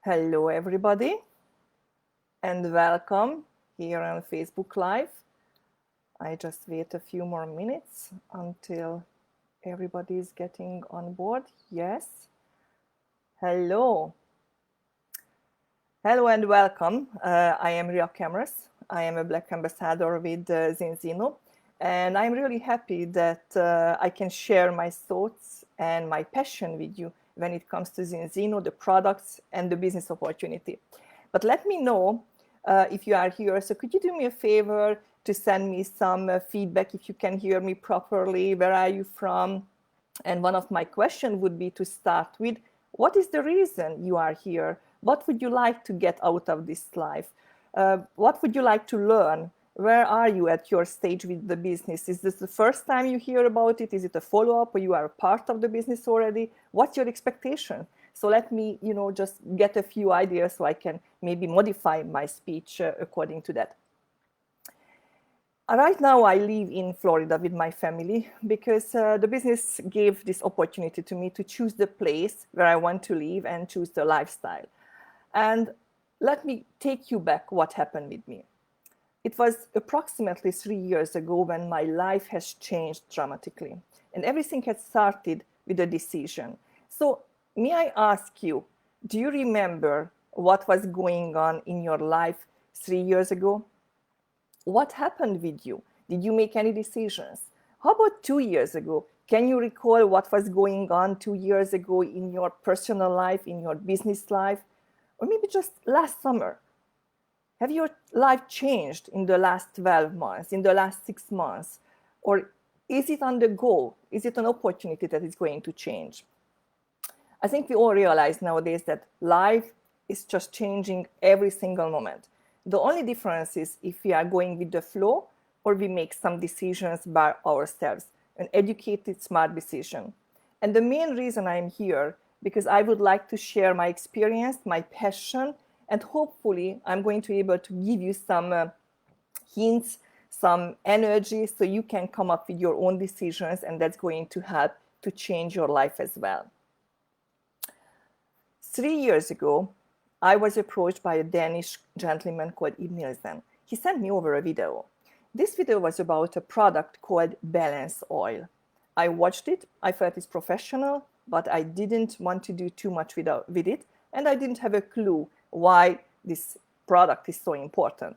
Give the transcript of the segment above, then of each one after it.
Hello, everybody, and welcome here on Facebook Live. I just wait a few more minutes until everybody is getting on board. Yes. Hello. Hello and welcome. I am Kamras. I am a Black Ambassador with Zinzino, and I'm really happy that I can share my thoughts and my passion with you when it comes to Zinzino, the products, and the business opportunity. But let me know if you are here. So could you do me a favor to send me some feedback if you can hear me properly? Where are you from? And one of my questions would be to start with, what is the reason you are here? What would you like to get out of this life? What would you like to learn? Where are you at your stage with the business? Is this the first time you hear about it? Is it a follow-up, or you are a part of the business already? What's your expectation? So let me, just get a few ideas so I can maybe modify my speech according to that. Right now, I live in Florida with my family because the business gave this opportunity to me to choose the place where I want to live and choose the lifestyle. And let me take you back what happened with me. It was approximately 3 years ago when my life has changed dramatically, and everything had started with a decision. So may I ask you, do you remember what was going on in your life 3 years ago? What happened with you? Did you make any decisions? How about 2 years ago? Can you recall what was going on 2 years ago in your personal life, in your business life? Or maybe just last summer? Have your life changed in the last 12 months, in the last 6 months? Or is it on the go? Is it an opportunity that is going to change? I think we all realize nowadays that life is just changing every single moment. The only difference is if we are going with the flow or we make some decisions by ourselves, an educated, smart decision. And the main reason I'm here, because I would like to share my experience, my passion, and hopefully I'm going to be able to give you some hints, some energy, so you can come up with your own decisions, and that's going to help to change your life as well. 3 years ago, I was approached by a Danish gentleman called Ibn Nielsen. He sent me over a video. This video was about a product called Balance Oil. I watched it, I felt it's professional, but I didn't want to do too much with it, and I didn't have a clue why this product is so important.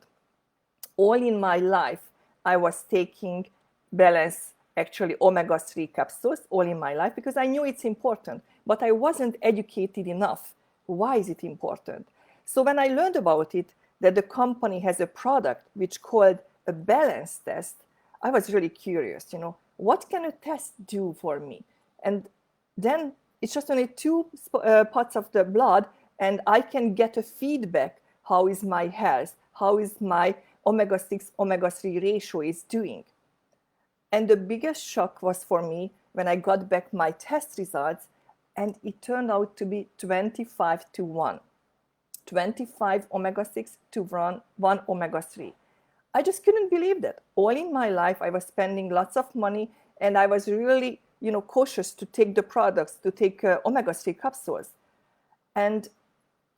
All in my life, I was taking Balance, actually omega-3 capsules, all in my life, because I knew it's important, but I wasn't educated enough. Why is it important? So when I learned about it, that the company has a product which called a balance test, I was really curious, what can a test do for me? And then it's just only 2 parts of the blood, and I can get a feedback. How is my health? How is my omega-6, omega-3 ratio is doing? And the biggest shock was for me when I got back my test results, and it turned out to be 25 to 1. 25 omega-6 to 1 omega-3. I just couldn't believe that. All in my life, I was spending lots of money, and I was really, cautious to take the products, to take omega-3 capsules. And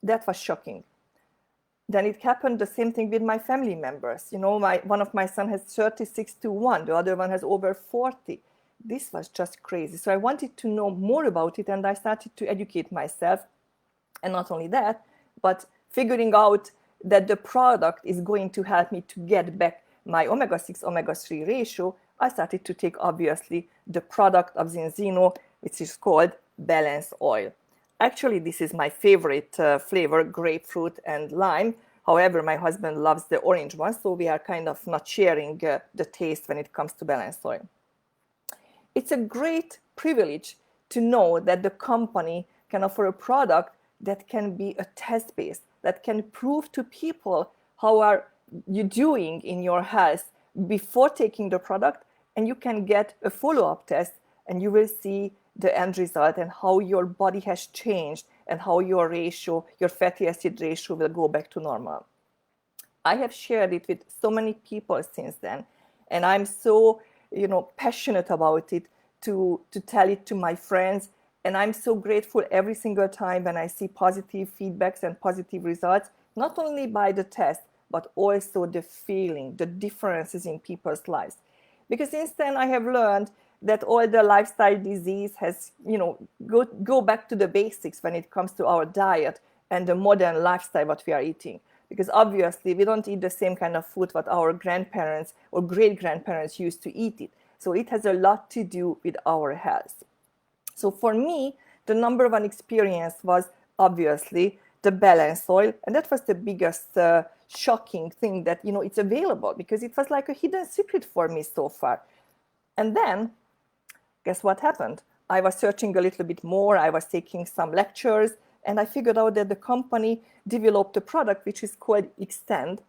that was shocking. Then it happened the same thing with my family members. One of my sons has 36 to 1, the other one has over 40. This was just crazy. So I wanted to know more about it, and I started to educate myself. And not only that, but figuring out that the product is going to help me to get back my omega-6, omega-3 ratio, I started to take, obviously, the product of Zinzino, which is called Balance Oil. Actually, this is my favorite flavor, grapefruit and lime. However, my husband loves the orange one, so we are kind of not sharing the taste when it comes to Balance Oil. It's a great privilege to know that the company can offer a product that can be a test-based, that can prove to people how are you doing in your health before taking the product, and you can get a follow-up test, and you will see the end result and how your body has changed and how your ratio, your fatty acid ratio, will go back to normal. I have shared it with so many people since then, and I'm so passionate about it to tell it to my friends And I'm so grateful every single time when I see positive feedbacks and positive results, not only by the test, but also the feeling, the differences in people's lives. Because since then I have learned that all the lifestyle disease has, go back to the basics when it comes to our diet and the modern lifestyle what we are eating. Because obviously we don't eat the same kind of food what our grandparents or great grandparents used to eat it. So it has a lot to do with our health. So for me, the number one experience was obviously the balance oil, and that was the biggest shocking thing that it's available, because it was like a hidden secret for me so far. And then, guess what happened? I was searching a little bit more. I was taking some lectures, and I figured out that the company developed a product which is called Extend.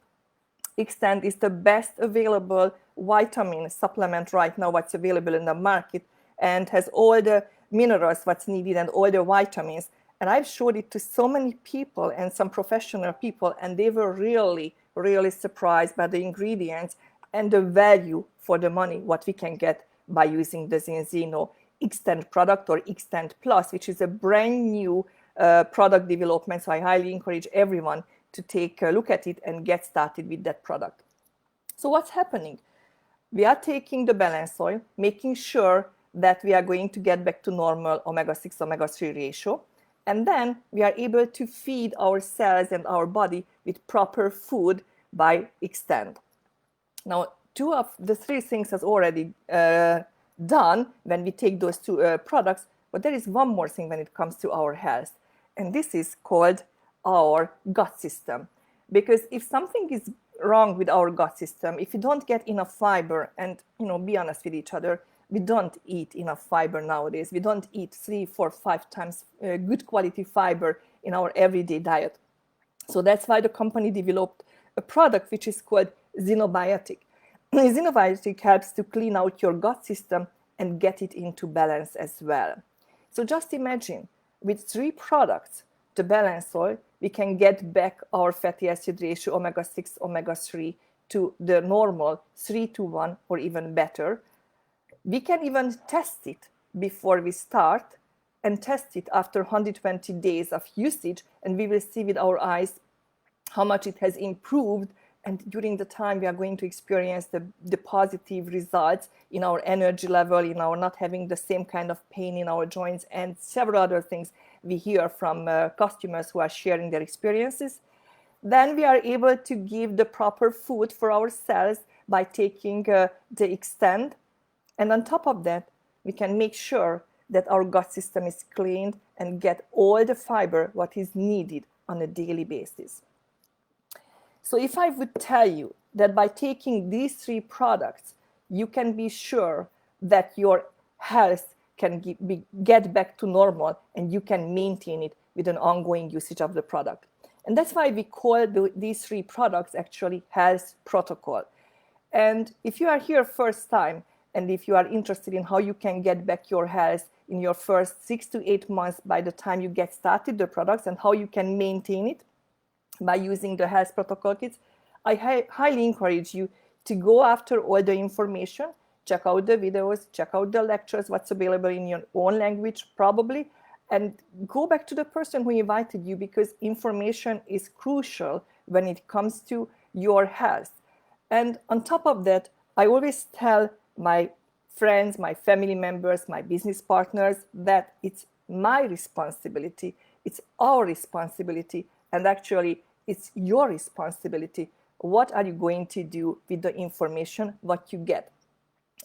Extend is the best available vitamin supplement right now what's available in the market, and has all the minerals what's needed and all the vitamins. And I've showed it to so many people and some professional people, and they were really, really surprised by the ingredients and the value for the money what we can get by using the Zinzino Extend product, or Extend Plus, which is a brand new product development. So I highly encourage everyone to take a look at it and get started with that product. So what's happening? We are taking the balance oil, making sure that we are going to get back to normal omega-6, omega-3 ratio. And then we are able to feed our cells and our body with proper food by Extend. Now, 2 of the 3 things has already done when we take those 2 products, but there is one more thing when it comes to our health. And this is called our gut system. Because if something is wrong with our gut system, if we don't get enough fiber, and be honest with each other, we don't eat enough fiber nowadays. We don't eat 3, 4, 5 times good quality fiber in our everyday diet. So that's why the company developed a product which is called Xenobiotic. Xenobiotic helps to clean out your gut system and get it into balance as well. So just imagine, with 3 products, the balance oil, we can get back our fatty acid ratio, omega-6, omega-3, to the normal 3:1 or even better. We can even test it before we start and test it after 120 days of usage, and we will see with our eyes how much it has improved. And during the time, we are going to experience the positive results in our energy level, in our not having the same kind of pain in our joints, and several other things we hear from customers who are sharing their experiences. Then we are able to give the proper food for our cells by taking the Extend. And on top of that, we can make sure that our gut system is cleaned and get all the fiber what is needed on a daily basis. So if I would tell you that by taking these 3 products, you can be sure that your health can get back to normal, and you can maintain it with an ongoing usage of the product. And that's why we call these 3 products actually health protocol. And if you are here first time, and if you are interested in how you can get back your health in your first 6 to 8 months by the time you get started the products, and how you can maintain it by using the health protocol kits, I highly encourage you to go after all the information, check out the videos, check out the lectures, what's available in your own language probably, and go back to the person who invited you, because information is crucial when it comes to your health. And on top of that, I always tell my friends, my family members, my business partners that it's my responsibility, it's our responsibility, and actually it's your responsibility. What are you going to do with the information what you get?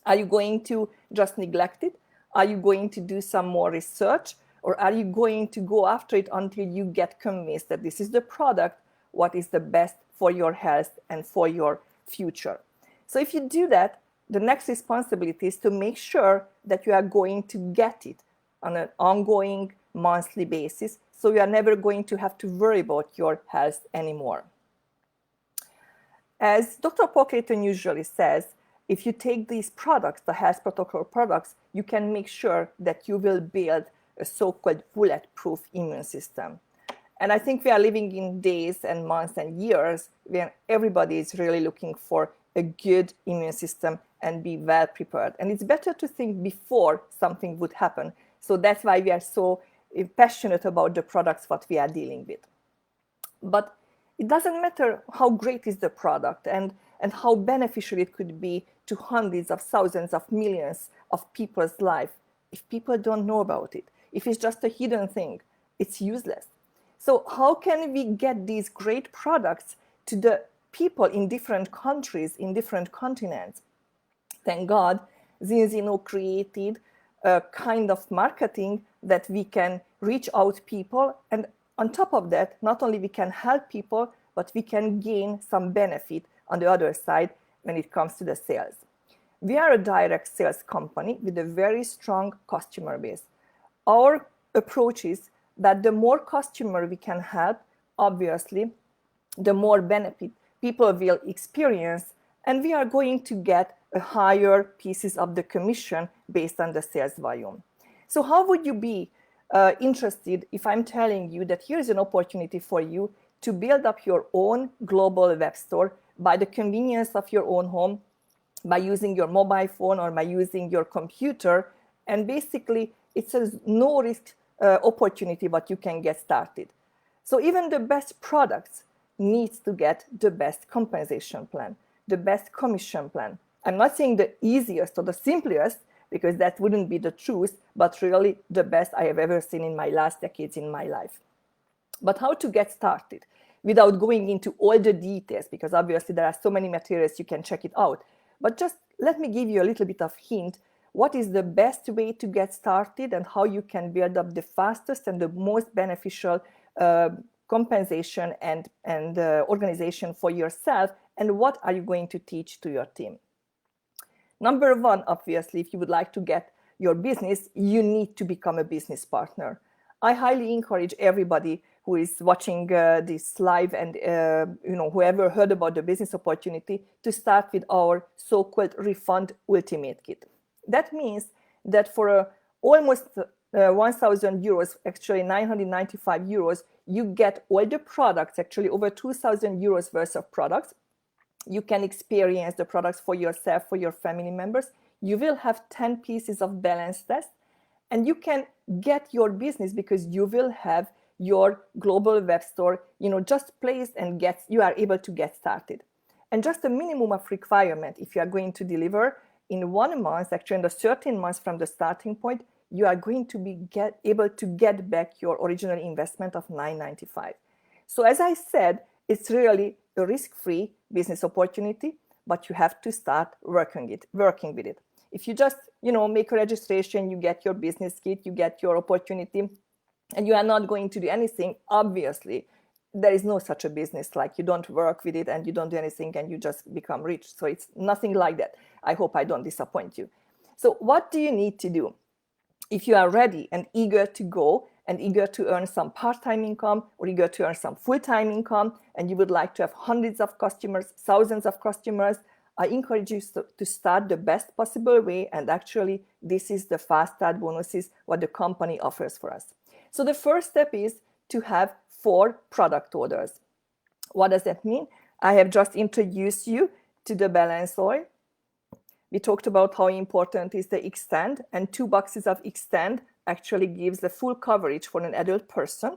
Are you going to just neglect it? Are you going to do some more research? Or are you going to go after it until you get convinced that this is the product what is the best for your health and for your future? So if you do that, the next responsibility is to make sure that you are going to get it on an ongoing monthly basis, so you are never going to have to worry about your health anymore. As Dr. Paul Clayton usually says, if you take these products, the health protocol products, you can make sure that you will build a so-called bulletproof immune system. And I think we are living in days and months and years when everybody is really looking for a good immune system and be well prepared. And it's better to think before something would happen, So that's why we are so passionate about the products what we are dealing with. But it doesn't matter how great is the product and how beneficial it could be to hundreds of thousands of millions of people's life. If people don't know about it, if it's just a hidden thing, it's useless. So how can we get these great products to the people in different countries, in different continents? Thank God, Zinzino created a kind of marketing that we can reach out people, and on top of that, not only we can help people, but we can gain some benefit on the other side when it comes to the sales. We are a direct sales company with a very strong customer base. Our approach is that the more customer we can help, obviously, the more benefit people will experience, and we are going to get a higher pieces of the commission based on the sales volume. So how would you be interested if I'm telling you that here's an opportunity for you to build up your own global web store by the convenience of your own home, by using your mobile phone or by using your computer, and basically it's a no risk opportunity but you can get started. So even the best products needs to get the best compensation plan, the best commission plan. I'm not saying the easiest or the simplest, because that wouldn't be the truth, but really the best I have ever seen in my last decades in my life. But how to get started without going into all the details, because obviously there are so many materials you can check it out. But just let me give you a little bit of hint. What is the best way to get started and how you can build up the fastest and the most beneficial compensation and organization for yourself, and what are you going to teach to your team? Number one, obviously, if you would like to get your business, you need to become a business partner. I highly encourage everybody who is watching this live and whoever heard about the business opportunity to start with our so-called Refund Ultimate Kit. That means that for almost 1,000 euros, actually 995 euros, you get all the products, actually over 2,000 euros worth of products. You can experience the products for yourself, for your family members. You will have 10 pieces of balance test, and you can get your business because you will have your global web store, just placed, and you are able to get started. And just a minimum of requirement, if you are going to deliver in 1 month, actually in the 13 months from the starting point, you are going to be able to get back your original investment of 995. So as I said, it's really a risk-free business opportunity, but you have to start working with it. If you just, make a registration, you get your business kit, you get your opportunity, and you are not going to do anything, obviously, there is no such a business like you don't work with it and you don't do anything and you just become rich. So it's nothing like that. I hope I don't disappoint you. So what do you need to do? If you are ready and eager to go and eager to earn some part-time income or eager to earn some full-time income, and you would like to have hundreds of customers, thousands of customers, I encourage you to start the best possible way. And actually, this is the fast start bonuses what the company offers for us. So the first step is to have 4 product orders. What does that mean? I have just introduced you to the balance oil. We talked about how important is the extend, and 2 boxes of extend actually gives the full coverage for an adult person,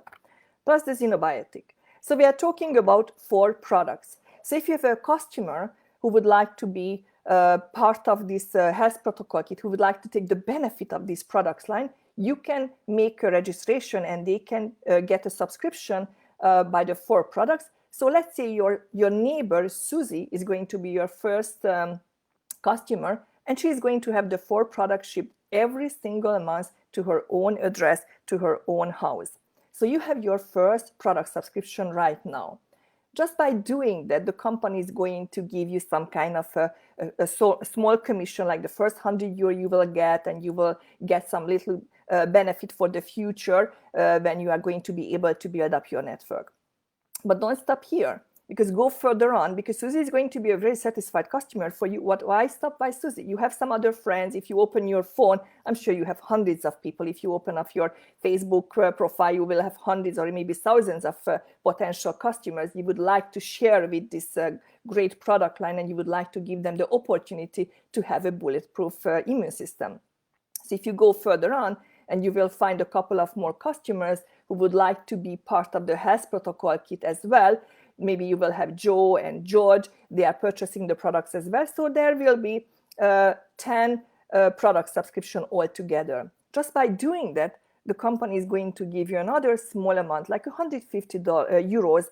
plus the xenobiotic. So we are talking about 4 products. So if you have a customer who would like to be part of this health protocol kit, who would like to take the benefit of this products line, you can make a registration and they can get a subscription by the 4 products. So let's say your neighbor, Susie, is going to be your first customer, and she is going to have the 4 products shipped every single month to her own address, to her own house. So you have your first product subscription right now. Just by doing that, the company is going to give you some kind of a small commission, like the first 100 euro you will get, and you will get some little benefit for the future when you are going to be able to build up your network. But don't stop here, because go further on, because Susie is going to be a very satisfied customer for you. Why stop by Susie? You have some other friends. If you open your phone, I'm sure you have hundreds of people. If you open up your Facebook profile, you will have hundreds or maybe thousands of potential customers you would like to share with this great product line, and you would like to give them the opportunity to have a bulletproof immune system. So if you go further on, and you will find a couple of more customers who would like to be part of the health protocol kit as well. Maybe you will have Joe and George, they are purchasing the products as well. So there will be 10 product subscription altogether. Just by doing that, the company is going to give you another small amount, like 150 euros,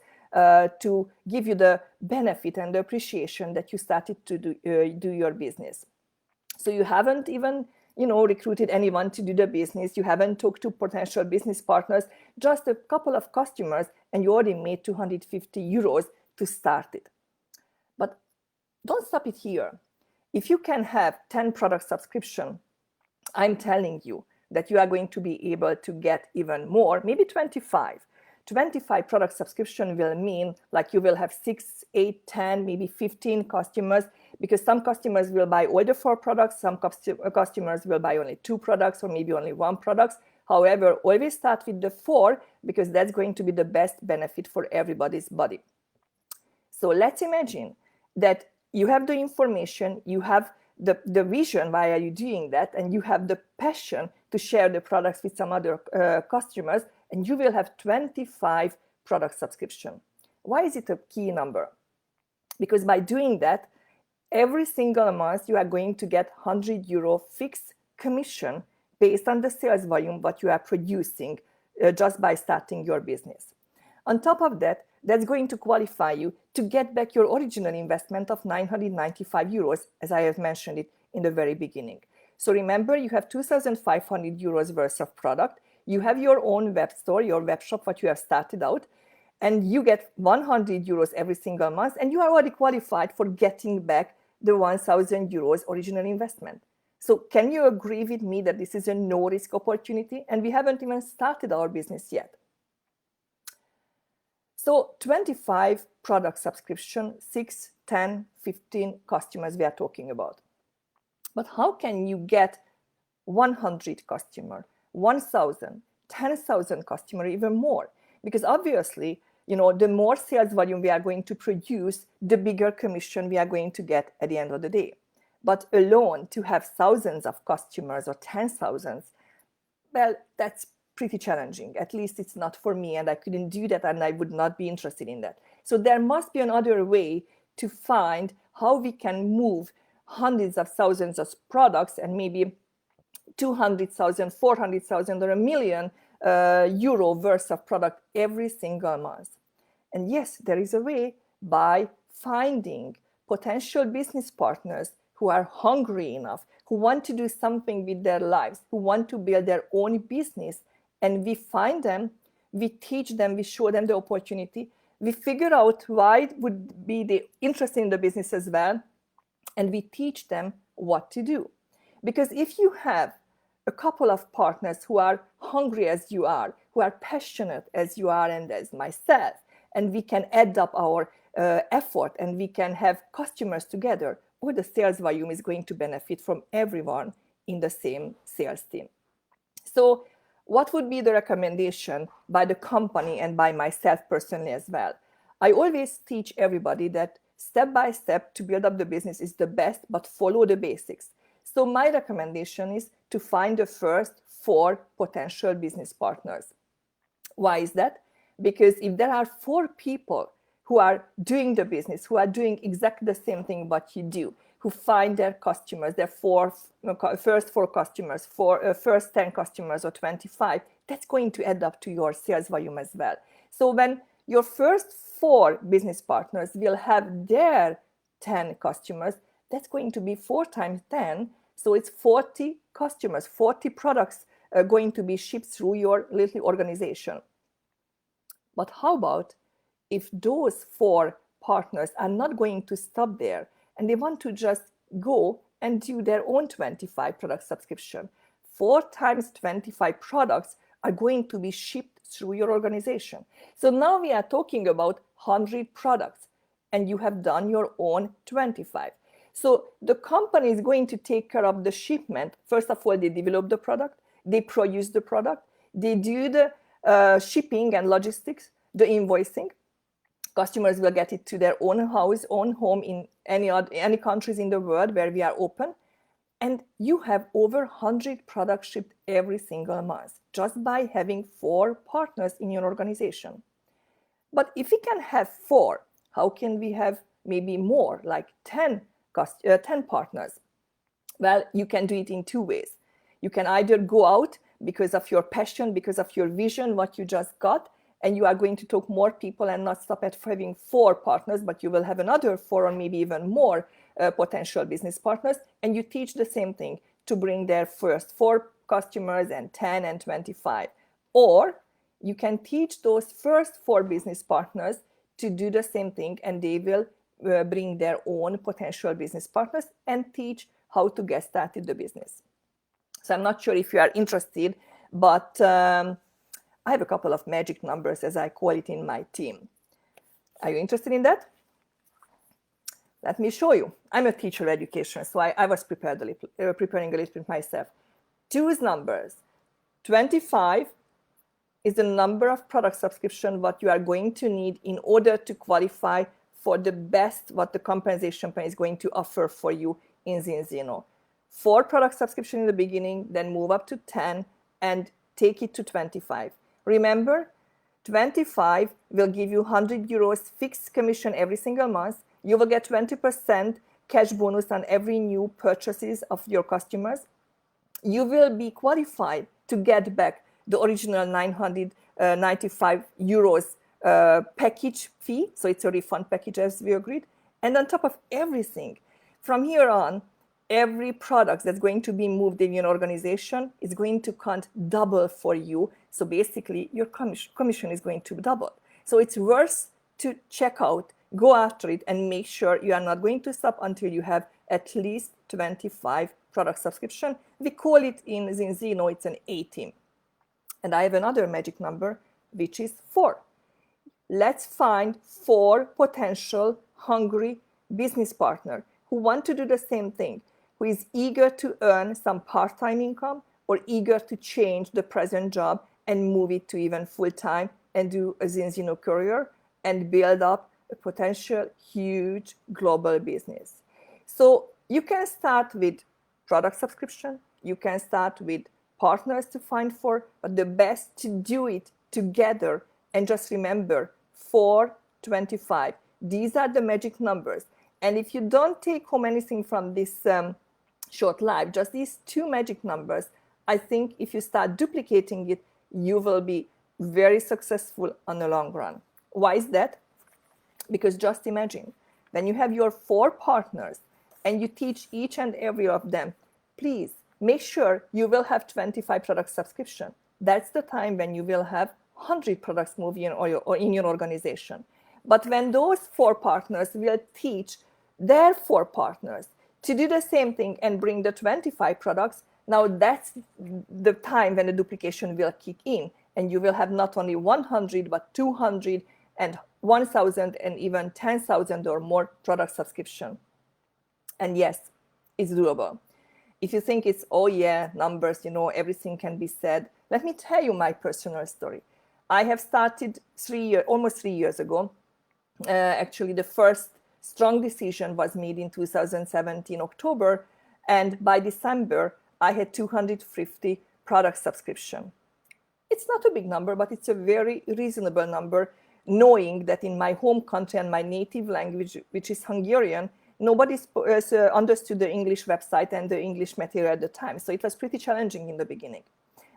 to give you the benefit and the appreciation that you started to do your business. So you haven't even recruited anyone to do the business. You haven't talked to potential business partners, just a couple of customers, and you already made 250 euros to start it. But don't stop it here. If you can have 10 product subscription, I'm telling you that you are going to be able to get even more, maybe 25. 25 product subscription will mean like you will have 6, 8, 10, maybe 15 customers, because some customers will buy all the 4 products, some customers will buy only 2 products or maybe only 1 product. However, always start with the 4, because that's going to be the best benefit for everybody's body. So let's imagine that you have the information, you have the vision, why are you doing that, and you have the passion to share the products with some other customers, and you will have 25 product subscription. Why is it a key number? Because by doing that, every single month you are going to get 100 euro fixed commission based on the sales volume what you are producing just by starting your business. On top of that, that's going to qualify you to get back your original investment of 995 euros, as I have mentioned it in the very beginning. So remember, you have 2,500 euros worth of product. You have your own web store, your web shop, what you have started out, and you get 100 euros every single month, and you are already qualified for getting back the 1,000 euros original investment. So can you agree with me that this is a no-risk opportunity? And we haven't even started our business yet. So 25 product subscription, 6, 10, 15 customers we are talking about. But how can you get 100 customer, 1,000, 10,000 customer, even more? Because obviously, the more sales volume we are going to produce, the bigger commission we are going to get at the end of the day. But alone, to have thousands of customers or 10,000s, well, that's pretty challenging. At least it's not for me, and I couldn't do that, and I would not be interested in that. So there must be another way to find how we can move hundreds of thousands of products and maybe 200,000, 400,000 or $1 million euro worth of product every single month. And yes, there is a way by finding potential business partners who are hungry enough, who want to do something with their lives, who want to build their own business. And we find them, we teach them, we show them the opportunity, we figure out why would be the interest in the business as well, and we teach them what to do. Because if you have a couple of partners who are hungry as you are, who are passionate as you are and as myself, and we can add up our effort and we can have customers together, all the sales volume is going to benefit from everyone in the same sales team. So what would be the recommendation by the company and by myself personally as well? I always teach everybody that step by step to build up the business is the best, but follow the basics. So my recommendation is to find the first 4 potential business partners. Why is that? Because if there are 4 people who are doing the business, who are doing exactly the same thing what you do, who find their customers, their first 4 customers, first 10 customers or 25, that's going to add up to your sales volume as well. So when your first 4 business partners will have their 10 customers, that's going to be 4 times 10. So it's 40 customers, 40 products are going to be shipped through your little organization. But how about if those 4 partners are not going to stop there and they want to just go and do their own 25 product subscription? 4 times 25 products are going to be shipped through your organization. So now we are talking about 100 products and you have done your own 25. So the company is going to take care of the shipment. First of all, they develop the product, they produce the product, they do the shipping and logistics, the invoicing. Customers will get it to their own house, own home in any countries in the world where we are open. And you have over 100 products shipped every single month just by having 4 partners in your organization. But if we can have 4, how can we have maybe more, like 10 partners? Well, you can do it in 2 ways. You can either go out because of your passion, because of your vision, what you just got, and you are going to talk more people and not stop at having 4 partners, but you will have another 4 or maybe even more potential business partners, and you teach the same thing to bring their first 4 customers and 10 and 25. Or you can teach those first 4 business partners to do the same thing, and they will bring their own potential business partners and teach how to get started the business. So I'm not sure if you are interested, but I have a couple of magic numbers, as I call it, in my team. Are you interested in that? Let me show you. I'm a teacher of education, so I was preparing a little bit myself. Those numbers. 25 is the number of product subscription what you are going to need in order to qualify for the best what the compensation plan is going to offer for you in Zinzino. 4 product subscription in the beginning, then move up to 10 and take it to 25. Remember, 25 will give you 100 euros fixed commission every single month. You will get 20% cash bonus on every new purchases of your customers. You will be qualified to get back the original 995 euros package fee. So it's a refund package as we agreed. And on top of everything, from here on, every product that's going to be moved in your organization is going to count double for you. So basically, your commission is going to double. So it's worth to check out, go after it, and make sure you are not going to stop until you have at least 25 product subscription. We call it in Zinzino, it's an A-team. And I have another magic number, which is 4. Let's find 4 potential hungry business partners who want to do the same thing, who is eager to earn some part-time income or eager to change the present job and move it to even full-time and do a Zinzino career and build up a potential huge global business. So you can start with product subscription, you can start with partners to find 4, but the best to do it together. And just remember, 4, 25. These are the magic numbers. And if you don't take home anything from this short live, just these 2 magic numbers, I think if you start duplicating it, you will be very successful on the long run. Why is that? Because just imagine, when you have your 4 partners and you teach each and every of them, please make sure you will have 25 product subscription. That's the time when you will have 100 products moving in your organization. But when those 4 partners will teach their 4 partners to do the same thing and bring the 25 products, now that's the time when the duplication will kick in, and you will have not only 100 but 200 and 1,000 and even 10,000 or more product subscription. And yes, it's doable. If you think it's, oh yeah, numbers, everything can be said, let me tell you my personal story. I have started almost 3 years ago. Actually, the first strong decision was made in 2017 October, and by December I had 250 product subscription. It's not a big number, but it's a very reasonable number, knowing that in my home country and my native language, which is Hungarian, nobody understood the English website and the English material at the time. So it was pretty challenging in the beginning.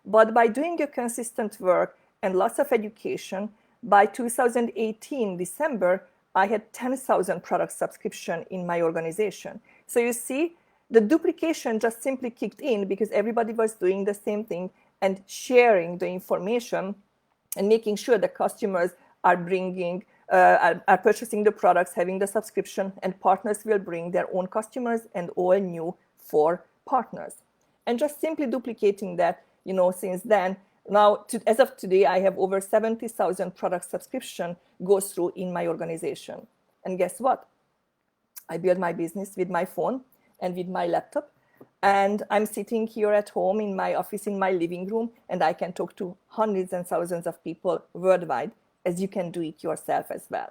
But by doing a consistent work and lots of education, by 2018 December, I had 10,000 product subscription in my organization. So you see, the duplication just simply kicked in because everybody was doing the same thing and sharing the information and making sure the customers are are purchasing the products, having the subscription, and partners will bring their own customers and all new 4 partners. And just simply duplicating that, since then, now, as of today, I have over 70,000 product subscription go through in my organization. And guess what? I build my business with my phone and with my laptop. And I'm sitting here at home in my office, in my living room, and I can talk to hundreds and thousands of people worldwide, as you can do it yourself as well.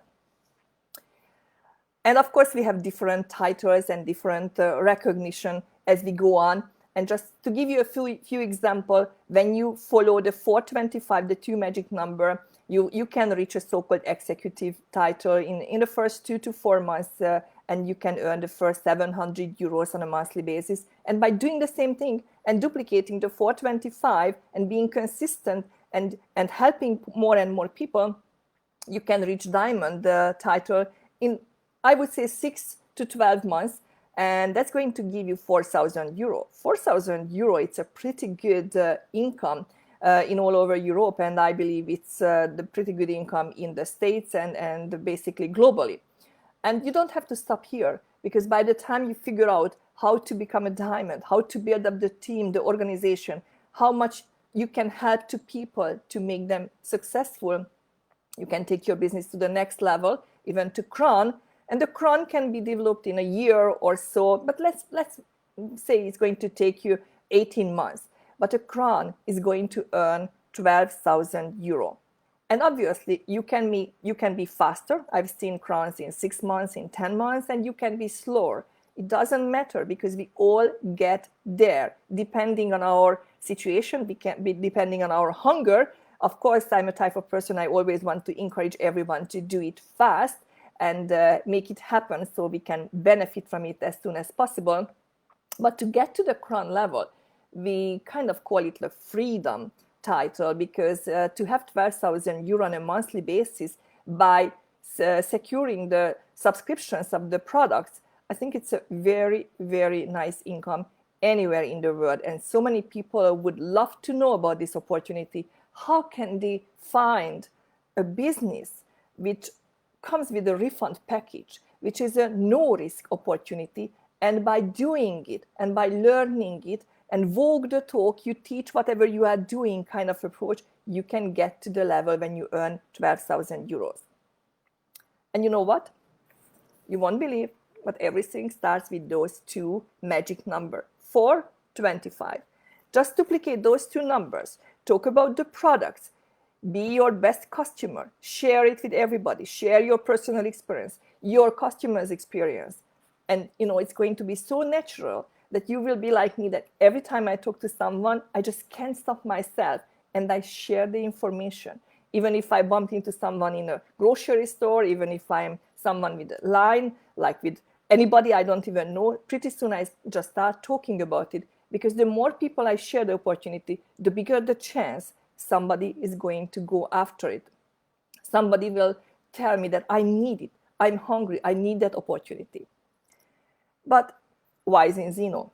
And of course, we have different titles and different recognition as we go on. And just to give you a few examples, when you follow the 425, the 2 magic number, you can reach a so-called executive title in the first 2 to 4 months, and you can earn the first 700 euros on a monthly basis. And by doing the same thing and duplicating the 425 and being consistent and helping more and more people, you can reach diamond title in, I would say, 6 to 12 months. And that's going to give you 4,000 euro. 4,000 euro, it's a pretty good income in all over Europe. And I believe it's the pretty good income in the States and basically globally. And you don't have to stop here, because by the time you figure out how to become a diamond, how to build up the team, the organization, how much you can help to people to make them successful, you can take your business to the next level, even to crown. And the crown can be developed in a year or so, but let's say it's going to take you 18 months. But a crown is going to earn 12,000 euro. And obviously, you can be faster. I've seen crowns in 6 months, in 10 months, and you can be slower. It doesn't matter, because we all get there, depending on our situation, depending on our hunger. Of course, I'm a type of person, I always want to encourage everyone to do it fast and make it happen so we can benefit from it as soon as possible. But to get to the crown level, we kind of call it the freedom title, because to have 12,000 euro on a monthly basis by securing the subscriptions of the products, I think it's a very, very nice income anywhere in the world. And so many people would love to know about this opportunity. How can they find a business which comes with a refund package, which is a no-risk opportunity, and by doing it and by learning it and walk the talk, you teach whatever you are doing kind of approach, you can get to the level when you earn 12,000 euros. And you know what? You won't believe, but everything starts with those 2 magic numbers, 425. Just duplicate those 2 numbers, talk about the products, be your best customer, share it with everybody, share your personal experience, your customer's experience. And it's going to be so natural that you will be like me, that every time I talk to someone, I just can't stop myself and I share the information. Even if I bumped into someone in a grocery store, even if I'm someone with a line, like with anybody I don't even know, pretty soon I just start talking about it, because the more people I share the opportunity, the bigger the chance somebody is going to go after it. Somebody will tell me that I need it, I'm hungry, I need that opportunity. But why Zinzino?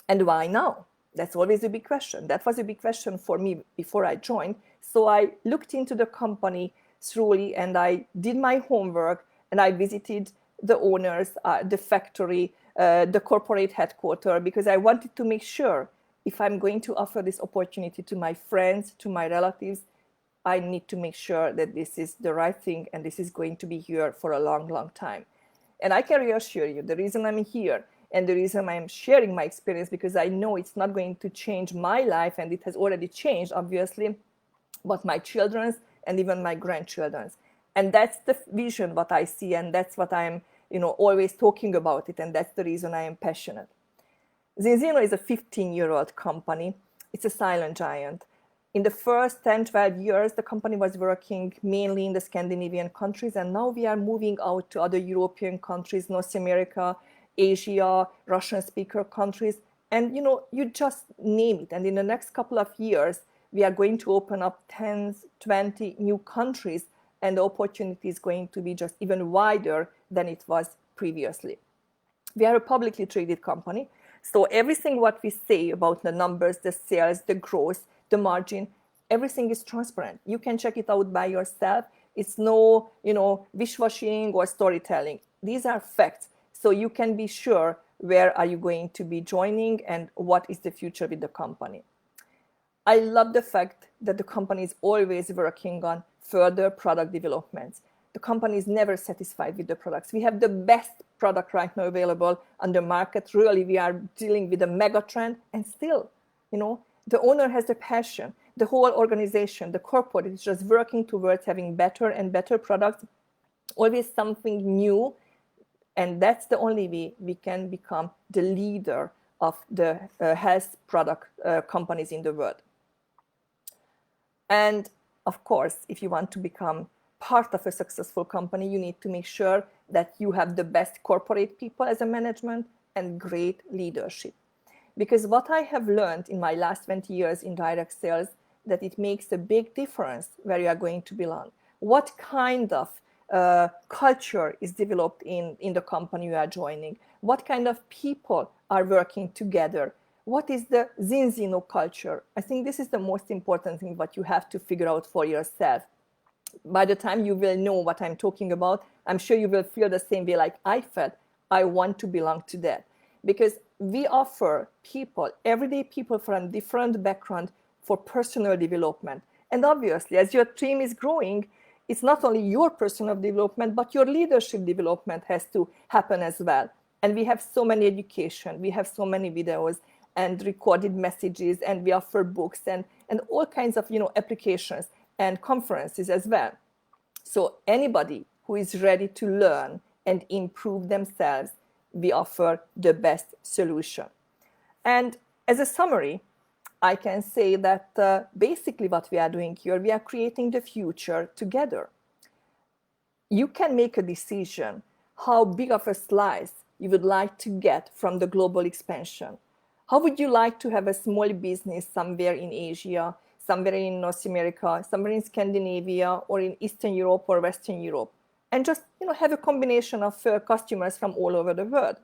And why now? That's always a big question. That was a big question for me before I joined. So I looked into the company thoroughly, and I did my homework, and I visited the owners, the factory, the corporate headquarters, because I wanted to make sure if I'm going to offer this opportunity to my friends, to my relatives, I need to make sure that this is the right thing and this is going to be here for a long, long time. And I can reassure you, the reason I'm here and the reason I'm sharing my experience, because I know it's not going to change my life, and it has already changed, obviously, but my children's and even my grandchildren's. And that's the vision what I see, and that's what I'm always talking about it, and that's the reason I am passionate. Zinzino is a 15-year-old company. It's a silent giant. In the first 10, 12 years, the company was working mainly in the Scandinavian countries, and now we are moving out to other European countries, North America, Asia, Russian-speaker countries, and you just name it. And in the next couple of years, we are going to open up 10, 20 new countries, and the opportunity is going to be just even wider than it was previously. We are a publicly traded company, so everything what we say about the numbers, the sales, the growth, the margin, everything is transparent. You can check it out by yourself. It's no, wish-washing or storytelling. These are facts. So you can be sure where are you going to be joining and what is the future with the company. I love the fact that the company is always working on further product developments. The company is never satisfied with the products. We have the best product right now available on the market. Really, we are dealing with a mega trend, and still, the owner has the passion. The whole organization, the corporate is just working towards having better and better products, always something new. And that's the only way we can become the leader of the health product companies in the world. And of course, if you want to become part of a successful company, you need to make sure that you have the best corporate people as a management and great leadership. Because what I have learned in my last 20 years in direct sales, that it makes a big difference where you are going to belong. What kind of culture is developed in the company you are joining? What kind of people are working together? What is the Zinzino culture? I think this is the most important thing what you have to figure out for yourself. By the time you will know what I'm talking about, I'm sure you will feel the same way like I felt. I want to belong to that. Because we offer people, everyday people from different backgrounds for personal development. And obviously, as your team is growing, it's not only your personal development, but your leadership development has to happen as well. And we have so many education, we have so many videos and recorded messages, and we offer books and all kinds of applications and conferences as well. So anybody who is ready to learn and improve themselves, we offer the best solution. And as a summary, I can say that basically what we are doing here, we are creating the future together. You can make a decision how big of a slice you would like to get from the global expansion. How would you like to have a small business somewhere in Asia, somewhere in North America, somewhere in Scandinavia, or in Eastern Europe or Western Europe, and just have a combination of customers from all over the world?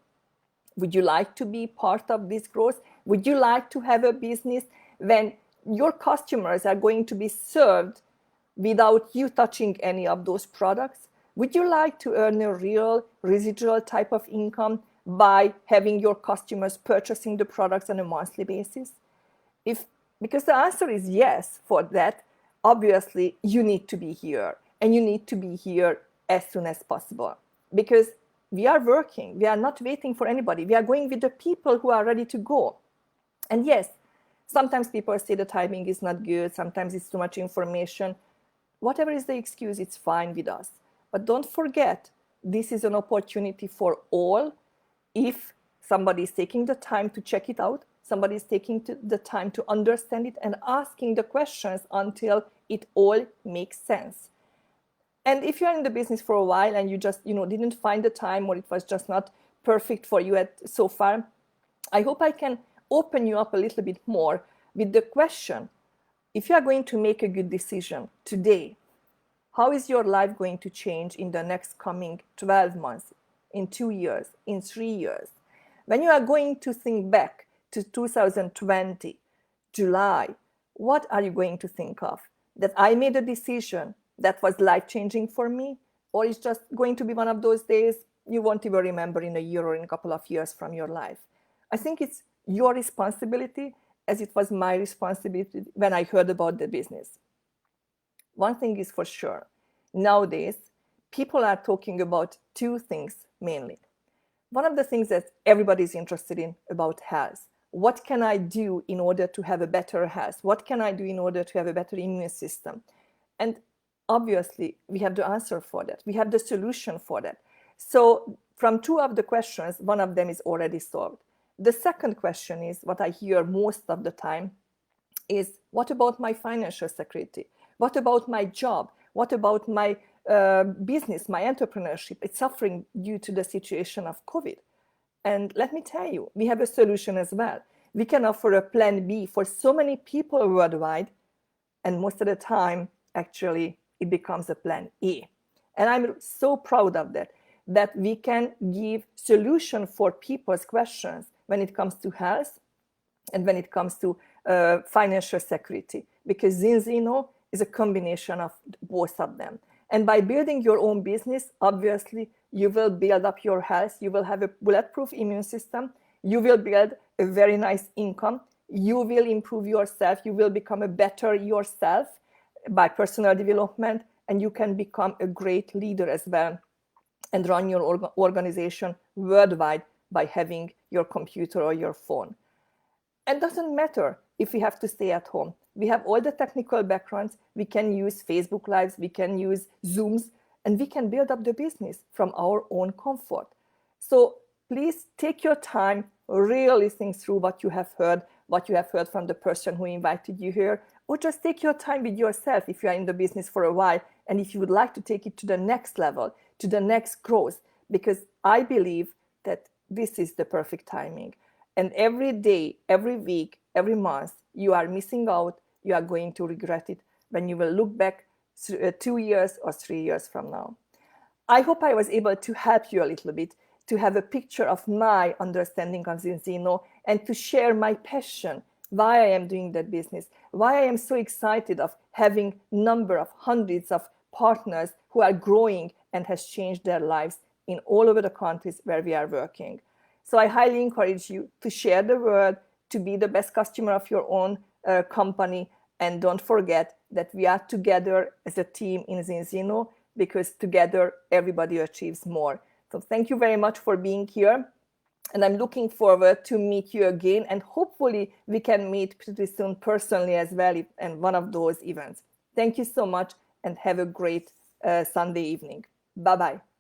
Would you like to be part of this growth? Would you like to have a business when your customers are going to be served without you touching any of those products? Would you like to earn a real residual type of income by having your customers purchasing the products on a monthly basis? Because the answer is yes for that, obviously you need to be here, and you need to be here as soon as possible, because we are working. We are not waiting for anybody. We are going with the people who are ready to go. And yes, sometimes people say the timing is not good. Sometimes it's too much information. Whatever is the excuse, it's fine with us. But don't forget, this is an opportunity for all. If somebody is taking the time to check it out, somebody is taking the time to understand it and asking the questions until it all makes sense. And if you're in the business for a while and you just didn't find the time, or it was just not perfect for you so far, I hope I can open you up a little bit more with the question: if you are going to make a good decision today, how is your life going to change in the next coming 12 months, in 2 years, in 3 years? When you are going to think back to 2020, July, what are you going to think of? That I made a decision that was life-changing for me? Or it's just going to be one of those days you won't even remember in a year or in a couple of years from your life? I think it's your responsibility, as it was my responsibility when I heard about the business. One thing is for sure, nowadays, people are talking about two things mainly. One of the things that everybody is interested in about health. What can I do in order to have a better health? What can I do in order to have a better immune system? And obviously, we have the answer for that. We have the solution for that. So from two of the questions, one of them is already solved. The second question is, what I hear most of the time is, what about my financial security? What about my job? What about my business, my entrepreneurship? It's suffering due to the situation of COVID. And let me tell you, we have a solution as well. We can offer a plan B for so many people worldwide, and most of the time, actually, it becomes a plan A. And I'm so proud of that we can give solution for people's questions when it comes to health and when it comes to financial security, because Zinzino is a combination of both of them. And by building your own business, obviously, you will build up your health, you will have a bulletproof immune system, you will build a very nice income, you will improve yourself, you will become a better yourself by personal development, and you can become a great leader as well and run your organization worldwide by having your computer or your phone. And it doesn't matter if we have to stay at home. We have all the technical backgrounds. We can use Facebook Lives, we can use Zooms, and we can build up the business from our own comfort. So please take your time, really think through what you have heard from the person who invited you here, or just take your time with yourself if you are in the business for a while and if you would like to take it to the next level, to the next growth, because I believe that this is the perfect timing. And every day, every week, every month, you are missing out, you are going to regret it when you will look back 2 years or 3 years from now. I hope I was able to help you a little bit to have a picture of my understanding of Zinzino and to share my passion, why I am doing that business, why I am so excited of having number of hundreds of partners who are growing and has changed their lives in all over the countries where we are working. So I highly encourage you to share the word, to be the best customer of your own company, and don't forget that we are together as a team in Zinzino, because together everybody achieves more. So thank you very much for being here. And I'm looking forward to meet you again. And hopefully we can meet pretty soon personally as well in one of those events. Thank you so much and have a great Sunday evening. Bye-bye.